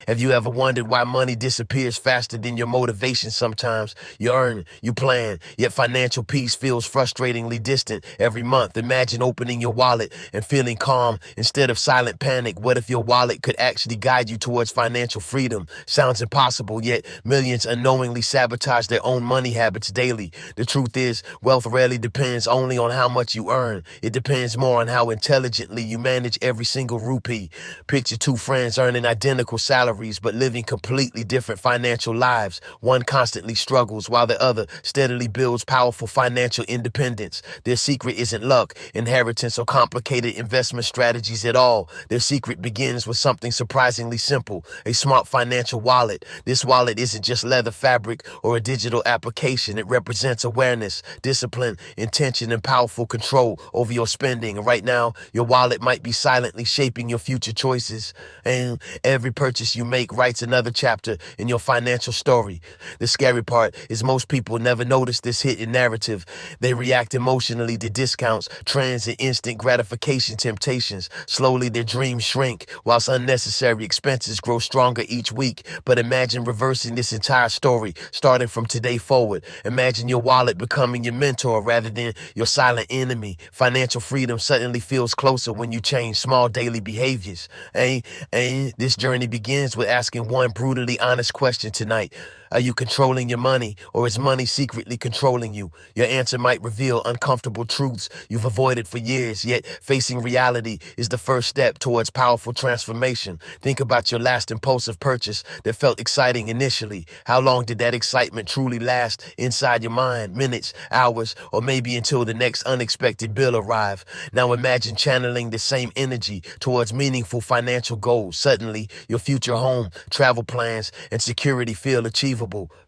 Have you ever wondered why money disappears faster than your motivation sometimes? You earn, you plan, yet financial peace feels frustratingly distant every month. Imagine opening your wallet and feeling calm instead of silent panic. What if your wallet could actually guide you towards financial freedom? Sounds impossible, yet millions unknowingly sabotage their own money habits daily. The truth is, wealth rarely depends only on how much you earn. It depends more on how intelligently you manage every single rupee. Picture two friends earning identical salaries but living completely different financial lives. One constantly struggles while the other steadily builds powerful financial independence. Their secret isn't luck, inheritance, or complicated investment strategies at all. Their secret begins with something surprisingly simple: a smart financial wallet. This wallet isn't just leather fabric or a digital application. It represents awareness, discipline, intention, and powerful control over your spending. Right now, your wallet might be silently shaping your future choices, and every purchase you make writes another chapter in your financial story. The scary part is most people never notice this hidden narrative. They react emotionally to discounts, trends, and instant gratification temptations. Slowly, their dreams shrink, whilst unnecessary expenses grow stronger each week. But imagine reversing this entire story, starting from today forward. Imagine your wallet becoming your mentor rather than your silent enemy. Financial freedom suddenly feels closer when you change small daily behaviors. And this journey begins with asking one brutally honest question tonight. Are you controlling your money, or is money secretly controlling you? Your answer might reveal uncomfortable truths you've avoided for years, yet facing reality is the first step towards powerful transformation. Think about your last impulsive purchase that felt exciting initially. How long did that excitement truly last inside your mind? Minutes, hours, or maybe until the next unexpected bill arrived. Now imagine channeling the same energy towards meaningful financial goals. Suddenly, your future home, travel plans, and security feel achievable.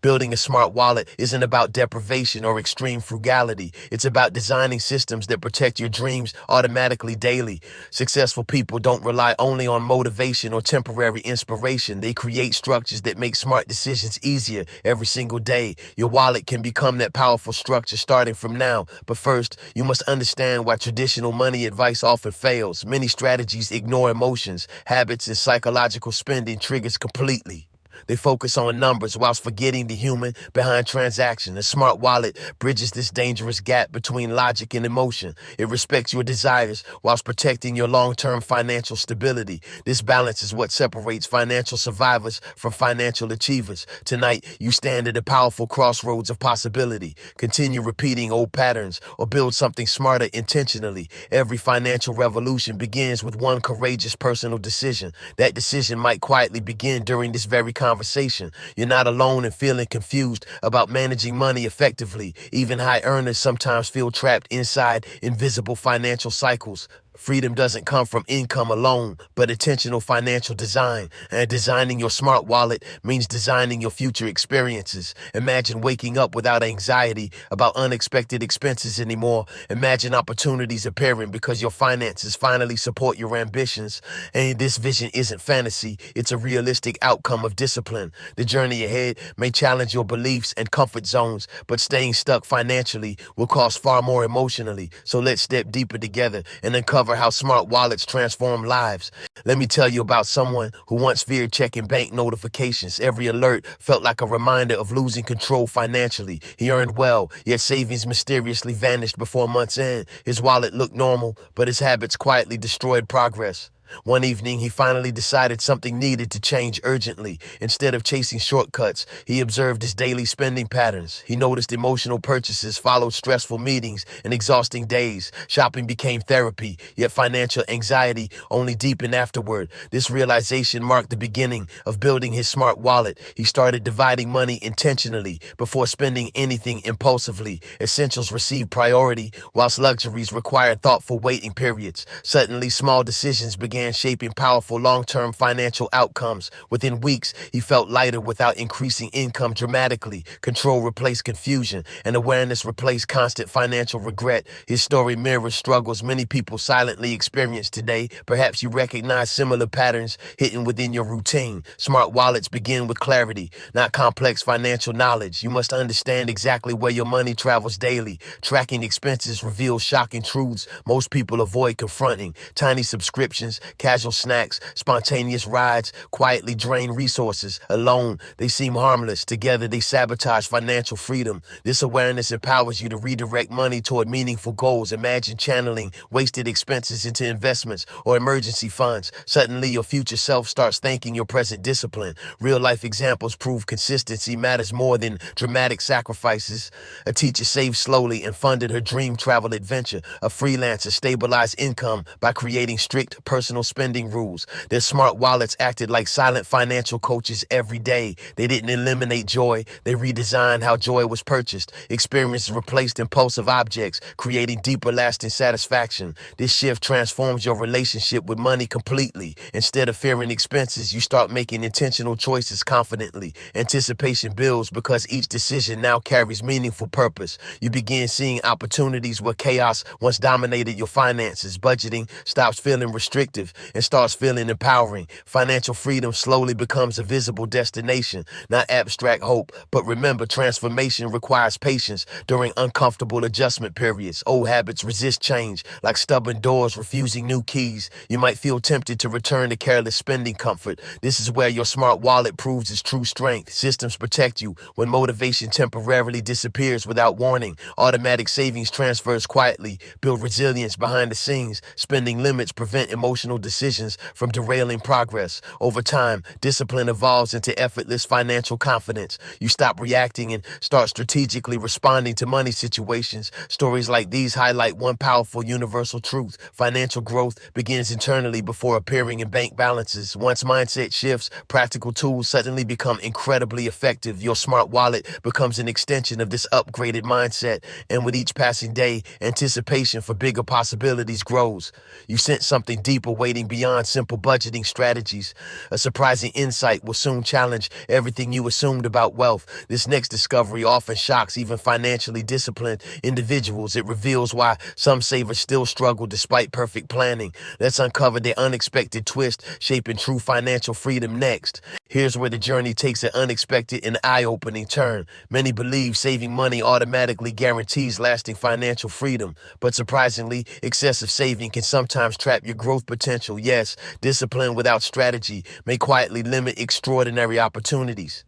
Building a smart wallet isn't about deprivation or extreme frugality. It's about designing systems that protect your dreams automatically daily. Successful people don't rely only on motivation or temporary inspiration. They create structures that make smart decisions easier every single day. Your wallet can become that powerful structure starting from now. But first, you must understand why traditional money advice often fails. Many strategies ignore emotions, habits, and psychological spending triggers completely. They focus on numbers whilst forgetting the human behind transactions. A smart wallet bridges this dangerous gap between logic and emotion. It respects your desires whilst protecting your long-term financial stability. This balance is what separates financial survivors from financial achievers. Tonight, you stand at a powerful crossroads of possibility. Continue repeating old patterns or build something smarter intentionally. Every financial revolution begins with one courageous personal decision. That decision might quietly begin during this very conversation. You're not alone in feeling confused about managing money effectively. Even high earners sometimes feel trapped inside invisible financial cycles. Freedom doesn't come from income alone, but intentional financial design. And designing your smart wallet means designing your future experiences. Imagine waking up without anxiety about unexpected expenses anymore. Imagine opportunities appearing because your finances finally support your ambitions. And this vision isn't fantasy, it's a realistic outcome of discipline. The journey ahead may challenge your beliefs and comfort zones, but staying stuck financially will cost far more emotionally. So let's step deeper together and uncover how smart wallets transform lives. Let me tell you about someone who once feared checking bank notifications. Every alert felt like a reminder of losing control financially. He earned well, yet savings mysteriously vanished before month's end. His wallet looked normal, but his habits quietly destroyed progress. One evening, he finally decided something needed to change urgently. Instead of chasing shortcuts, he observed his daily spending patterns. He noticed emotional purchases followed stressful meetings and exhausting days. Shopping became therapy, yet financial anxiety only deepened afterward. This realization marked the beginning of building his smart wallet. He started dividing money intentionally before spending anything impulsively. Essentials received priority, whilst luxuries required thoughtful waiting periods. Suddenly, small decisions began shaping powerful long-term financial outcomes. Within weeks, he felt lighter without increasing income dramatically. Control replaced confusion, and awareness replaced constant financial regret. His story mirrors struggles many people silently experience today. Perhaps you recognize similar patterns hidden within your routine. Smart wallets begin with clarity, not complex financial knowledge. You must understand exactly where your money travels daily. Tracking expenses reveals shocking truths most people avoid confronting. Tiny subscriptions, casual snacks, spontaneous rides, quietly drain resources. Alone, they seem harmless. Together, they sabotage financial freedom. This awareness empowers you to redirect money toward meaningful goals. Imagine channeling wasted expenses into investments or emergency funds. Suddenly, your future self starts thanking your present discipline. Real-life examples prove consistency matters more than dramatic sacrifices. A teacher saved slowly and funded her dream travel adventure. A freelancer stabilized income by creating strict personal spending rules. Their smart wallets acted like silent financial coaches every day. They didn't eliminate joy, they redesigned how joy was purchased. Experience replaced impulsive objects, creating deeper lasting satisfaction. This shift transforms your relationship with money completely. Instead of fearing expenses, you start making intentional choices confidently. Anticipation builds because each decision now carries meaningful purpose. You begin seeing opportunities where chaos once dominated your finances. Budgeting stops feeling restrictive and starts feeling empowering. Financial freedom slowly becomes a visible destination, not abstract hope. But remember, transformation requires patience during uncomfortable adjustment periods. Old habits resist change, like stubborn doors refusing new keys. You might feel tempted to return to careless spending comfort. This is where your smart wallet proves its true strength. Systems protect you when motivation temporarily disappears without warning. Automatic savings transfers quietly build resilience behind the scenes. Spending limits prevent emotional decisions from derailing progress. Over time, discipline evolves into effortless financial confidence. You stop reacting and start strategically responding to money situations. Stories like these highlight one powerful universal truth. Financial growth begins internally before appearing in bank balances. Once mindset shifts, practical tools suddenly become incredibly effective. Your smart wallet becomes an extension of this upgraded mindset, and with each passing day, anticipation for bigger possibilities grows. You sense something deeper waiting beyond simple budgeting strategies. A surprising insight will soon challenge everything you assumed about wealth. This next discovery often shocks even financially disciplined individuals. It reveals why some savers still struggle despite perfect planning. Let's uncover the unexpected twist shaping true financial freedom next. Here's where the journey takes an unexpected and eye-opening turn. Many believe saving money automatically guarantees lasting financial freedom, but surprisingly, excessive saving can sometimes trap your growth potential. Yes, discipline without strategy may quietly limit extraordinary opportunities.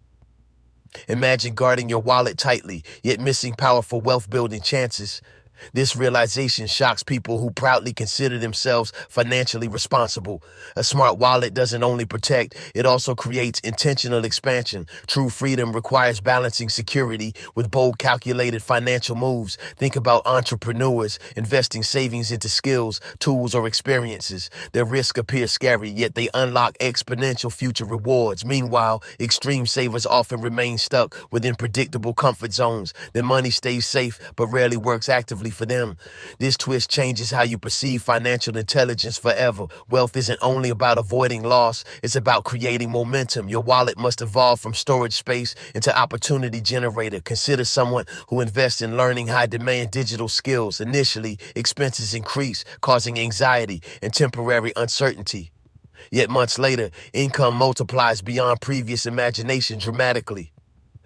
Imagine guarding your wallet tightly, yet missing powerful wealth-building chances. This realization shocks people who proudly consider themselves financially responsible. A smart wallet doesn't only protect, it also creates intentional expansion. True freedom requires balancing security with bold, calculated financial moves. Think about entrepreneurs investing savings into skills, tools, or experiences. Their risk appears scary, yet they unlock exponential future rewards. Meanwhile, extreme savers often remain stuck within predictable comfort zones. Their money stays safe, but rarely works actively for them. This twist changes how you perceive financial intelligence forever. Wealth isn't only about avoiding loss, it's about creating momentum. Your wallet must evolve from storage space into opportunity generator. Consider someone who invests in learning high-demand digital skills. Initially, expenses increase, causing anxiety and temporary uncertainty. Yet months later, income multiplies beyond previous imagination dramatically.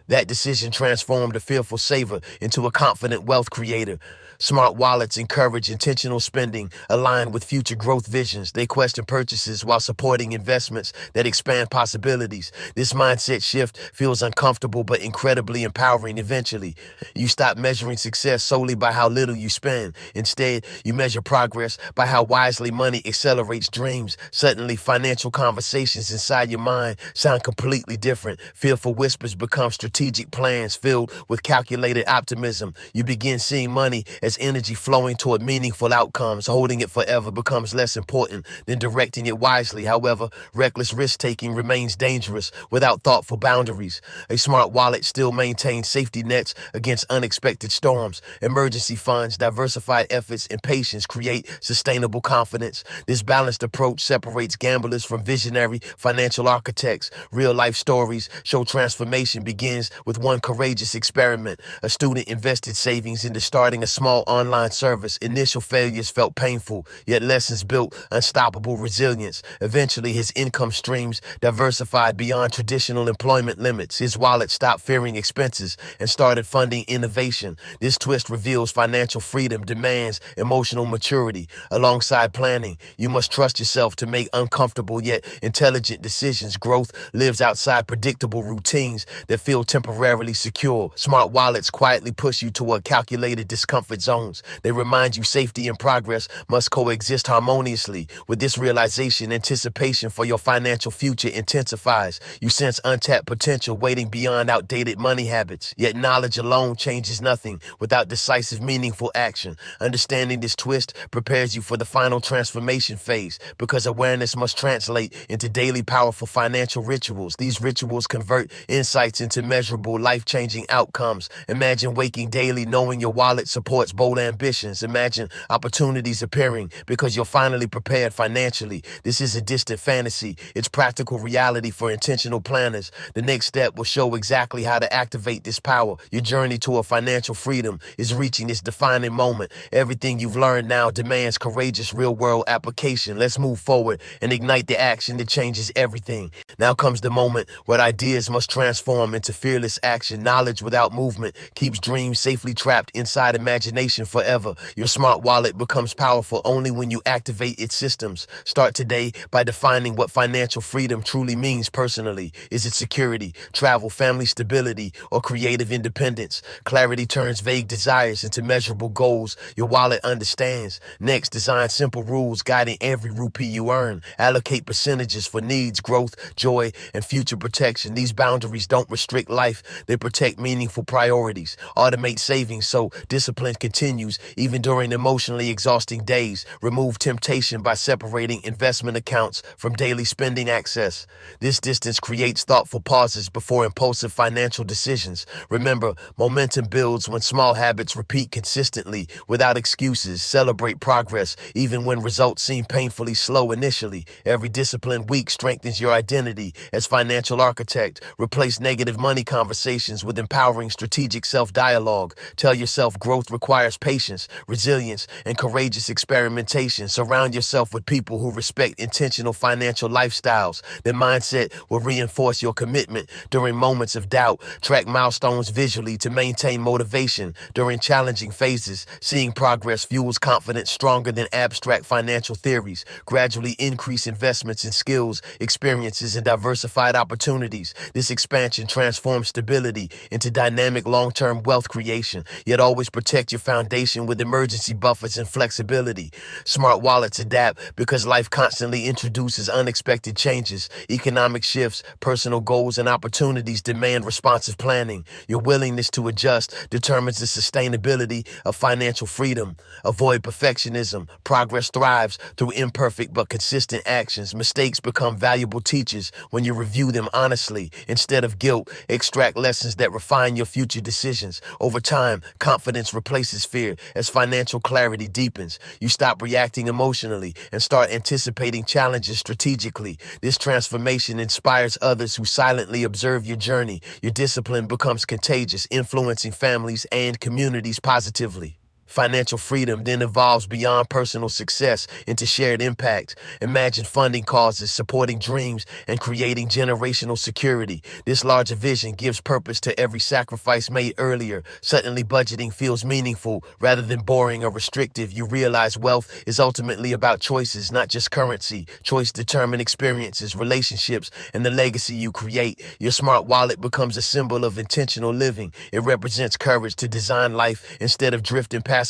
That decision transformed a fearful saver into a confident wealth creator. Smart wallets encourage intentional spending aligned with future growth visions. They question purchases while supporting investments that expand possibilities. This mindset shift feels uncomfortable but incredibly empowering eventually. You stop measuring success solely by how little you spend. Instead, you measure progress by how wisely money accelerates dreams. Suddenly, financial conversations inside your mind sound completely different. Fearful whispers become strategic plans filled with calculated optimism. You begin seeing money as energy flowing toward meaningful outcomes. Holding it forever becomes less important than directing it wisely. However, reckless risk-taking remains dangerous without thoughtful boundaries. A smart wallet still maintains safety nets against unexpected storms. Emergency funds, diversified efforts, and patience create sustainable confidence. This balanced approach separates gamblers from visionary financial architects. Real-life stories show transformation begins with one courageous experiment. A student invested savings into starting a small small online service. Initial failures felt painful, yet lessons built unstoppable resilience. Eventually, his income streams diversified beyond traditional employment limits. His wallet stopped fearing expenses and started funding innovation. This twist reveals financial freedom demands emotional maturity. Alongside planning, you must trust yourself to make uncomfortable yet intelligent decisions. Growth lives outside predictable routines that feel temporarily secure. Smart wallets quietly push you toward calculated discomfort zones. They remind you safety and progress must coexist harmoniously. With this realization, anticipation for your financial future intensifies. You sense untapped potential waiting beyond outdated money habits. Yet knowledge alone changes nothing without decisive, meaningful action. Understanding this twist prepares you for the final transformation phase, because awareness must translate into daily powerful financial rituals. These rituals convert insights into measurable, life-changing outcomes. Imagine waking daily knowing your wallet supports bold ambitions. Imagine opportunities appearing because you're finally prepared financially. This is a distant fantasy. It's practical reality for intentional planners. The next step will show exactly how to activate this power. Your journey toward financial freedom is reaching this defining moment. Everything you've learned now demands courageous real-world application. Let's move forward and ignite the action that changes everything. Now comes the moment where ideas must transform into fearless action. Knowledge without movement keeps dreams safely trapped inside imagination forever. Your smart wallet becomes powerful only when you activate its systems. Start today by defining what financial freedom truly means personally. Is it security, travel, family stability, or creative independence? Clarity turns vague desires into measurable goals your wallet understands. Next, design simple rules guiding every rupee you earn. Allocate percentages for needs, growth, joy, and future protection. These boundaries don't restrict life, they protect meaningful priorities. Automate savings so discipline continues even during emotionally exhausting days. Remove temptation by separating investment accounts from daily spending access. This distance creates thoughtful pauses before impulsive financial decisions. Remember, momentum builds when small habits repeat consistently without excuses. Celebrate progress even when results seem painfully slow initially. Every disciplined week strengthens your identity as financial architect. Replace negative money conversations with empowering strategic self-dialogue. Tell yourself growth requires patience, resilience, and courageous experimentation. Surround yourself with people who respect intentional financial lifestyles. Their mindset will reinforce your commitment during moments of doubt. Track milestones visually to maintain motivation during challenging phases. Seeing progress fuels confidence stronger than abstract financial theories. Gradually increase investments in skills, experiences, and diversified opportunities. This expansion transforms stability into dynamic long-term wealth creation, yet always protect your foundation with emergency buffers and flexibility. Smart wallets adapt because life constantly introduces unexpected changes. Economic shifts, personal goals, and opportunities demand responsive planning. Your willingness to adjust determines the sustainability of financial freedom. Avoid perfectionism. Progress thrives through imperfect but consistent actions. Mistakes become valuable teachers when you review them honestly. Instead of guilt, extract lessons that refine your future decisions. Over time, confidence replaces fear as financial clarity deepens. You stop reacting emotionally and start anticipating challenges strategically. This transformation inspires others who silently observe your journey. Your discipline becomes contagious, influencing families and communities positively. Financial freedom then evolves beyond personal success into shared impact. Imagine funding causes, supporting dreams, and creating generational security. This larger vision gives purpose to every sacrifice made earlier. Suddenly, budgeting feels meaningful rather than boring or restrictive. You realize wealth is ultimately about choices, not just currency. Choice determines experiences, relationships, and the legacy you create. Your smart wallet becomes a symbol of intentional living. It represents courage to design life instead of drifting passively.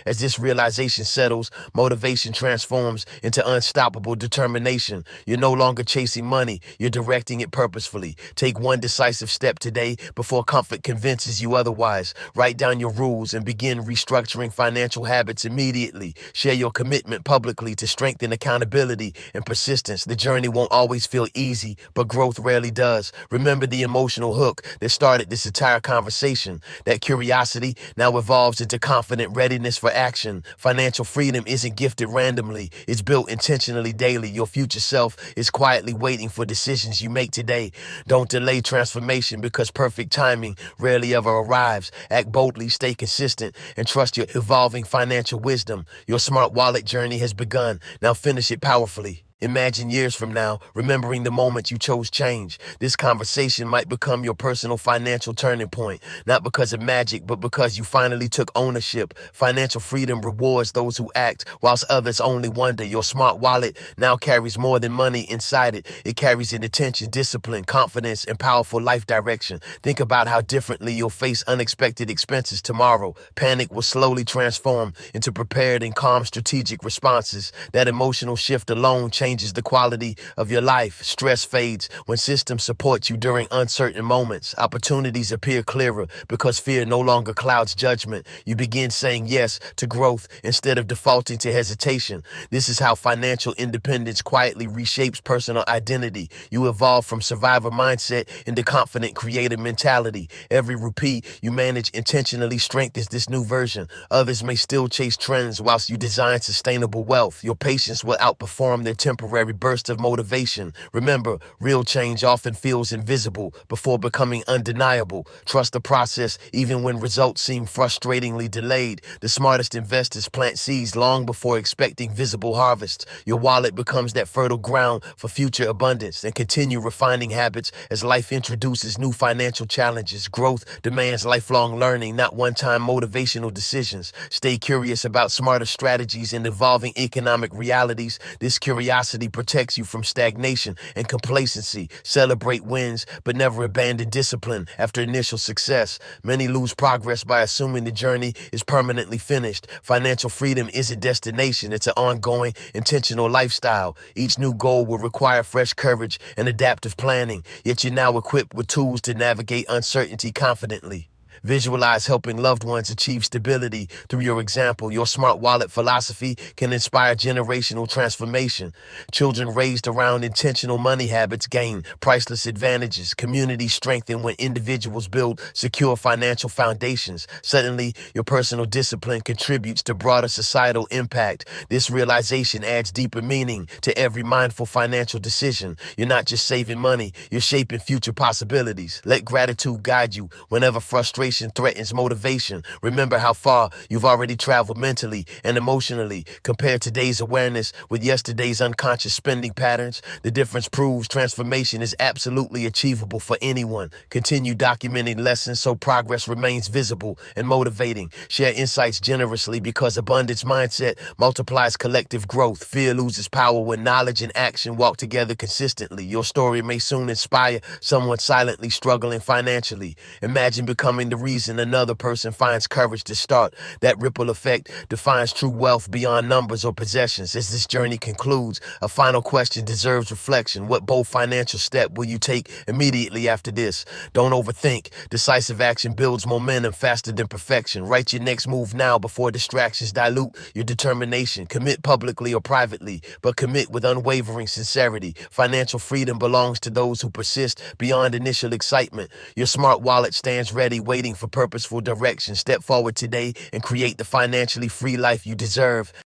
As this realization settles, motivation transforms into unstoppable determination. You're no longer chasing money, you're directing it purposefully. Take one decisive step today before comfort convinces you otherwise. Write down your rules and begin restructuring financial habits immediately. Share your commitment publicly to strengthen accountability and persistence. The journey won't always feel easy, but growth rarely does. Remember the emotional hook that started this entire conversation. That curiosity now evolves into confidence confident readiness for action. Financial freedom isn't gifted randomly. It's built intentionally daily. Your future self is quietly waiting for decisions you make today. Don't delay transformation because perfect timing rarely ever arrives. Act boldly, stay consistent, and trust your evolving financial wisdom. Your smart wallet journey has begun. Now finish it powerfully. Imagine years from now, remembering the moment you chose change. This conversation might become your personal financial turning point, not because of magic, but because you finally took ownership. Financial freedom rewards those who act, whilst others only wonder. Your smart wallet now carries more than money inside it. It carries an attention, discipline, confidence, and powerful life direction. Think about how differently you'll face unexpected expenses tomorrow. Panic will slowly transform into prepared and calm strategic responses. That emotional shift alone changes the quality of your life. Stress fades when systems support you during uncertain moments. Opportunities appear clearer because fear no longer clouds judgment. You begin saying yes to growth instead of defaulting to hesitation. This is how financial independence quietly reshapes personal identity. You evolve from survivor mindset into confident creative mentality. Every rupee you manage intentionally strengthens this new version. Others may still chase trends whilst you design sustainable wealth. Your patience will outperform their temporary burst of motivation. Remember, real change often feels invisible before becoming undeniable. Trust the process even when results seem frustratingly delayed. The smartest investors plant seeds long before expecting visible harvests. Your wallet becomes that fertile ground for future abundance, and continue refining habits as life introduces new financial challenges. Growth demands lifelong learning, not one-time motivational decisions. Stay curious about smarter strategies and evolving economic realities. This curiosity protects you from stagnation and complacency. Celebrate wins, but never abandon discipline after initial success. Many lose progress by assuming the journey is permanently finished. Financial freedom isn't a destination, it's an ongoing, intentional lifestyle. Each new goal will require fresh courage and adaptive planning, yet you're now equipped with tools to navigate uncertainty confidently. Visualize helping loved ones achieve stability through your example. Your smart wallet philosophy can inspire generational transformation. Children raised around intentional money habits gain priceless advantages. Communities strengthen when individuals build secure financial foundations. Suddenly, your personal discipline contributes to broader societal impact. This realization adds deeper meaning to every mindful financial decision. You're not just saving money, you're shaping future possibilities. Let gratitude guide you whenever frustration threatens motivation. Remember how far you've already traveled mentally and emotionally. Compare today's awareness with yesterday's unconscious spending patterns. The difference proves transformation is absolutely achievable for anyone. Continue documenting lessons so progress remains visible and motivating. Share insights generously because abundance mindset multiplies collective growth. Fear loses power when knowledge and action walk together consistently. Your story may soon inspire someone silently struggling financially. Imagine becoming the reason another person finds courage to start. That ripple effect defines true wealth beyond numbers or possessions. As this journey concludes, a final question deserves reflection. What bold financial step will you take immediately after this? Don't overthink. Decisive action builds momentum faster than perfection. Write your next move now before distractions dilute your determination. Commit publicly or privately, but commit with unwavering sincerity. Financial freedom belongs to those who persist beyond initial excitement. Your smart wallet stands ready, waiting for purposeful direction. Step forward today and create the financially free life you deserve.